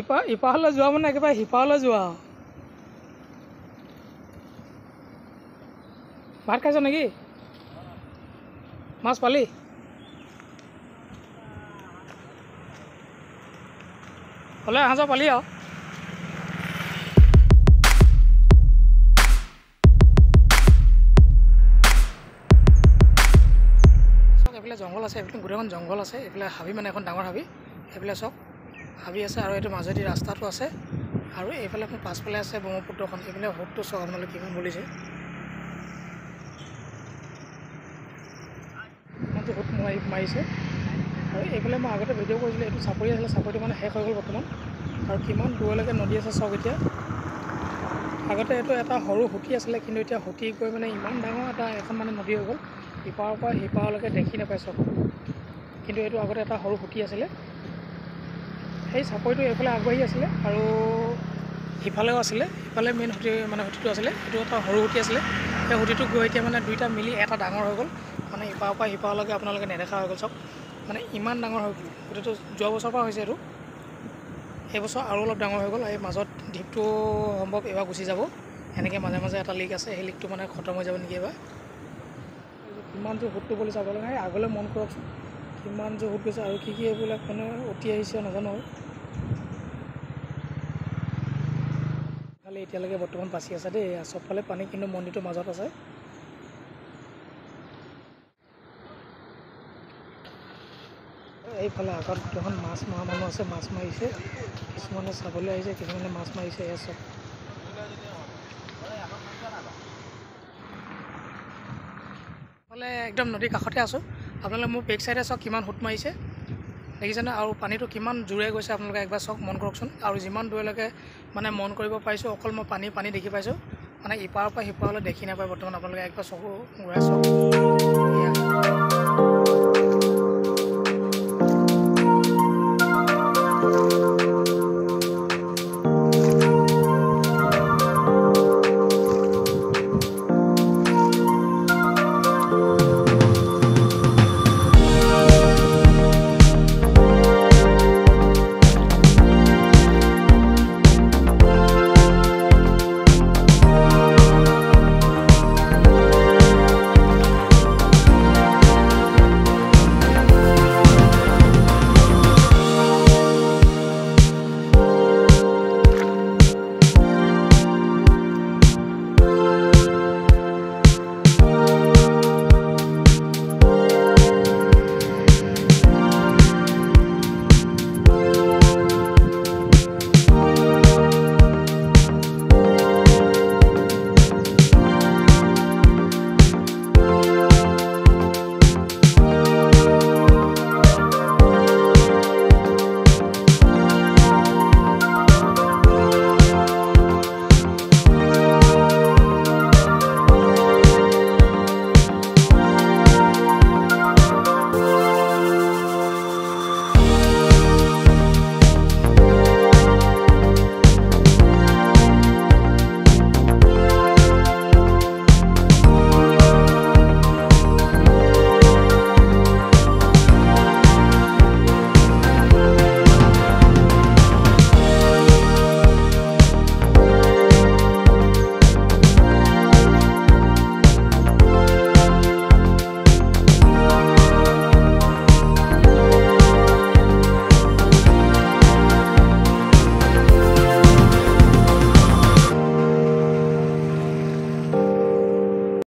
ইপাৰলৈ যোৱা মানে একেবাৰে সিপাৰলৈ যোৱা। ভাত খাইছ নেকি? মাছ পালি? হ'লে আহ যোৱা পালি আৰু। চাওক এইফালে জংঘল আছে, এইফালে গোটেইখন জংঘল আছে। এইফালে হাবি মানে এখন ডাঙৰ হাবি। এইফালে চাওক হাবি আছে আৰু এইটো মাজেদি ৰাস্তাটো আছে আৰু এইফালে মোৰ পাছফালে আছে ব্ৰহ্মপুত্ৰখন। এইফালে সোঁতটো চাওক আপোনালোকে কিমান বলিছে। ইমানটো সোঁত মাৰিছে আৰু এইফালে মই আগতে ভিডিঅ' কৰিছিলোঁ, এইটো চাপৰি আছিলে, চাপৰিটো মানে শেষ হৈ গ'ল বৰ্তমান। আৰু কিমান দূৰলৈকে নদী আছে চাওক এতিয়া। আগতে এইটো এটা সৰু সুঁতি আছিলে, কিন্তু এতিয়া সুঁতি গৈ মানে ইমান ডাঙৰ এখন মানে নদী হৈ গ'ল। ইপাৰৰ পৰা সিপাৰলৈকে দেখি নাপায় চাওক। কিন্তু এইটো আগতে এটা সৰু সুঁতি আছিলে। সেই চাপৰিটো এইফালে আগবাঢ়ি আছিলে আৰু সিফালেও আছিলে। সিফালে মেইন সুঁতিটো আছিলে, সেইটো এটা সৰু সুঁতি আছিলে। সেই সুঁতিটো গৈ এতিয়া মানে দুইটা মিলি এটা ডাঙৰ হৈ গ'ল। মানে ইপাৰৰ পৰা সিপাৰলৈকে আপোনালোকে নেদেখা হৈ গ'ল চাওক। মানে ইমান ডাঙৰ হৈ গ'ল। গোটেইটো যোৱা বছৰৰ পৰা হৈছে এইটো। এইবছৰ আৰু অলপ ডাঙৰ হৈ গ'ল। এই মাজত দ্বীপটো সম্ভৱ এইবাৰ গুচি যাব। এনেকৈ মাজে মাজে এটা লিক আছে, সেই লিকটো মানে খতম হৈ যাব নেকি এইবাৰ। কিমান জোৰ সোঁতটো বুলি চাব লাগে, আগলৈ মন কৰকচোন কিমান জোৰ সোঁত গৈছে আৰু কি এইবিলাক মানে উটি আহিছে নাজানো আৰু। খালি এতিয়ালৈকে বৰ্তমান বাচি আছে দেই, চবফালে পানী, কিন্তু মন্দিৰটোৰ মাজত আছে। এইফালে আগত গোটেইখন মাছ মৰা মানুহ আছে, মাছ মাৰিছে। কিছুমানে চাবলৈ আহিছে, কিছুমানে মাছ মাৰিছে। এয়া চব এইফালে একদম নদীৰ কাষতে আছোঁ। আপোনালোকে মোৰ বেক চাইডে চাওক কিমান সোঁত মাৰিছে দেখিছেনে? আৰু পানীটো কিমান জোৰে গৈছে আপোনালোকে একবাৰ চাওক, মন কৰকচোন। আৰু যিমান দূৰলৈকে মানে মন কৰিব পাৰিছোঁ, অকল মই পানী দেখি পাইছোঁ। মানে ইপাৰৰ পৰা সিপাৰলৈ দেখি নাপায় বৰ্তমান। আপোনালোকে একবাৰ চকু ঘূৰাই চাওক।